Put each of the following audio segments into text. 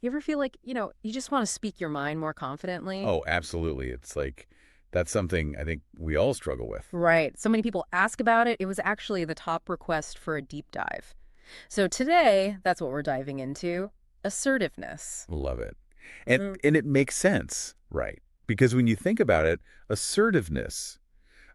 You ever feel like, you just want to speak your mind more confidently? Oh, absolutely. It's like that's something I think we all struggle with. Right. So many people ask about it. It was actually the top request for a deep dive. So today, that's what we're diving into, assertiveness. Love it. And Mm. and it makes sense, right? Because when you think about it, assertiveness,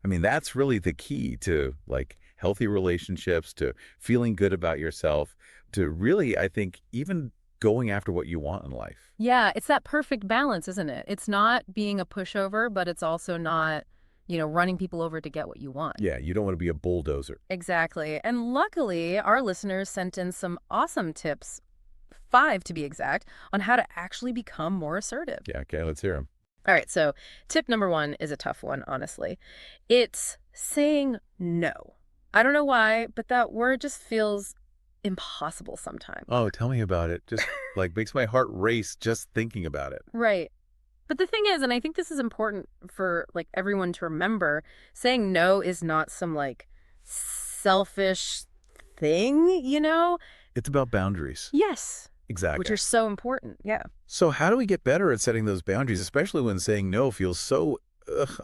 I mean, that's really the key to like healthy relationships, to feeling good about yourself, to really, I think, even going after what you want in life. Yeah, it's that perfect balance, isn't it? It's not being a pushover, but it's also not, running people over to get what you want. Yeah, you don't want to be a bulldozer. Exactly. And luckily, our listeners sent in some awesome tips, 5 to be exact, on how to actually become more assertive. Yeah, okay, let's hear them. All right, so tip number 1 is a tough one, honestly. It's saying no. I don't know why, but that word just feels impossible sometimes. Oh, tell me about it. Just like makes my heart race just thinking about it. Right. But the thing is, and I think this is important for like everyone to remember, saying no is not some like selfish thing? It's about boundaries. Yes, which Exactly. are so important. Yeah. So how do we get better at setting those boundaries, especially when saying no feels so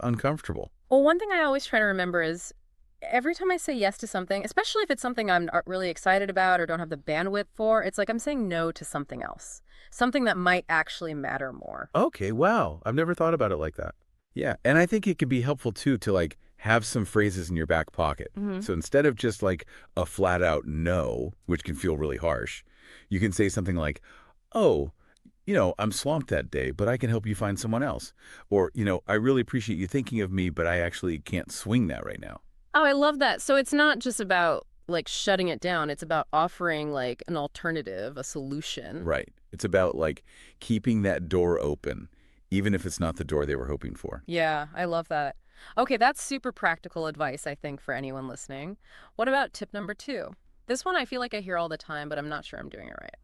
uncomfortable? Well, one thing I always try to remember is every time I say yes to something, especially if it's something I'm not really excited about or don't have the bandwidth for, it's like I'm saying no to something else, something that might actually matter more. Okay, wow. I've never thought about it like that. Yeah, and I think it could be helpful too to like have some phrases in your back pocket. Hmm. So instead of just like a flat out no, which can feel really harsh, you can say something like, "Oh, I'm swamped that day, but I can help you find someone else." Or, "I really appreciate you thinking of me, but I actually can't swing that right now." Oh, I love that. So it's not just about like shutting it down. It's about offering like an alternative, a solution. Right. It's about like keeping that door open, even if it's not the door they were hoping for. Yeah, I love that. Okay, that's super practical advice, I think, for anyone listening. What about tip number 2? This one I feel like I hear all the time, but I'm not sure I'm doing it right.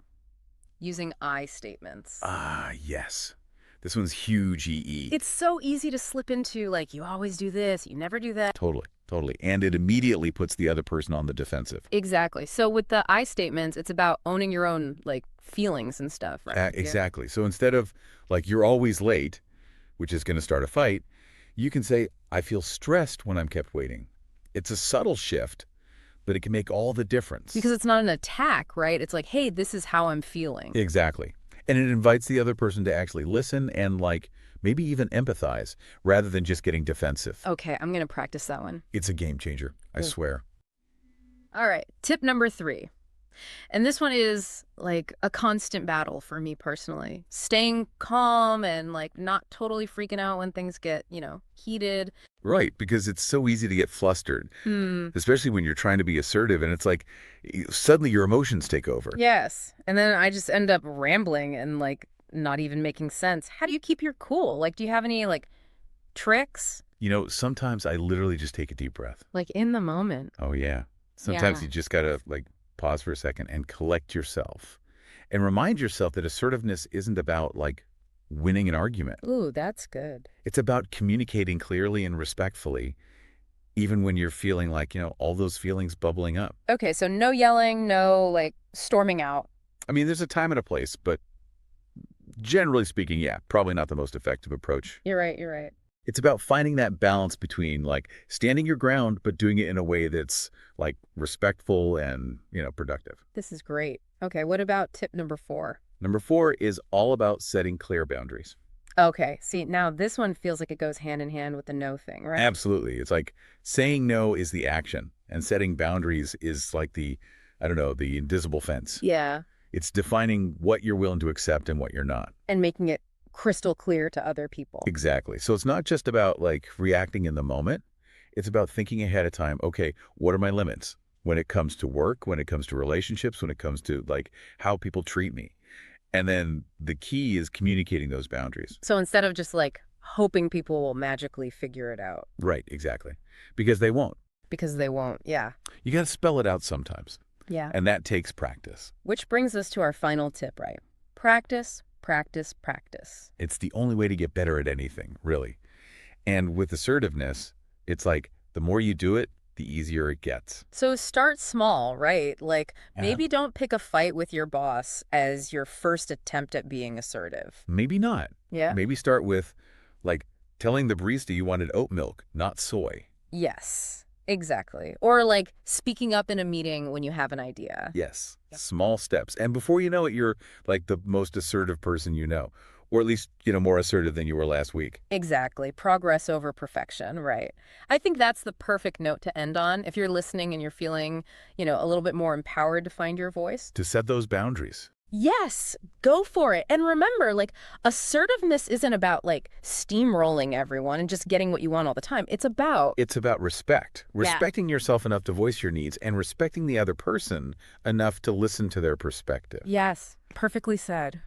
Using I statements. Ah, yes. This one's huge EE. It's so easy to slip into like, you always do this, you never do that. Totally, totally. And it immediately puts the other person on the defensive. Exactly. So with the I statements, it's about owning your own like feelings and stuff, right? Yeah. Exactly. So instead of like, you're always late, which is going to start a fight, you can say, I feel stressed when I'm kept waiting. It's a subtle shift, but it can make all the difference. Because it's not an attack, right? It's like, hey, this is how I'm feeling. Exactly. And it invites the other person to actually listen and like maybe even empathize rather than just getting defensive. Okay, I'm going to practice that one. It's a game changer, I Good. swear. All right, tip number 3. And this one is like a constant battle for me personally. Staying calm and like not totally freaking out when things get, heated. Right, because it's so easy to get flustered, Hmm. especially when you're trying to be assertive and it's like suddenly your emotions take over. Yes. And then I just end up rambling and like not even making sense. How do you keep your cool? Like, do you have any like tricks? Sometimes I literally just take a deep breath. Like in the moment. Oh, yeah. Sometimes Yeah. you just got to like pause for a second and collect yourself and remind yourself that assertiveness isn't about like winning an argument. Ooh, that's good. It's about communicating clearly and respectfully, even when you're feeling like, all those feelings bubbling up. Okay, so no yelling, no like storming out. I mean, there's a time and a place, but generally speaking, yeah, probably not the most effective approach. You're right, you're right. It's about finding that balance between like standing your ground, but doing it in a way that's like respectful and, productive. This is great. Okay, what about tip number 4? Number 4 is all about setting clear boundaries. Okay, see, now this one feels like it goes hand in hand with the no thing, right? Absolutely. It's like saying no is the action and setting boundaries is like I don't know, the invisible fence. Yeah, It's defining what you're willing to accept and what you're not. and making it crystal clear to other people. Exactly. So it's not just about like reacting in the moment. It's about thinking ahead of time. Okay, what are my limits when it comes to work, when it comes to relationships, when it comes to like how people treat me? And then the key is communicating those boundaries. So instead of just like hoping people will magically figure it out, Right, exactly. Because they won't. because they won't. Yeah. You got to spell it out sometimes. Yeah. And that takes practice. Which brings us to our final tip, right? Practice, practice, practice. It's the only way to get better at anything, really. And with assertiveness, it's like the more you do it, the easier it gets. So start small, right? Like Yeah. maybe don't pick a fight with your boss as your first attempt at being assertive. Maybe not. Yeah. Maybe start with, like, telling the barista you wanted oat milk, not soy. Yes, exactly. Or like speaking up in a meeting when you have an idea. Yes, small steps. And before you know it, you're like the most assertive person you know, or at least, more assertive than you were last week. Exactly. Progress over perfection, right. I think that's the perfect note to end on. If you're listening and you're feeling, a little bit more empowered to find your voice. To set those boundaries. Yes, go for it. And remember, like, assertiveness isn't about like steamrolling everyone and just getting what you want all the time. It's about, It's about respect, yeah. respecting yourself enough to voice your needs and respecting the other person enough to listen to their perspective. Yes, perfectly said.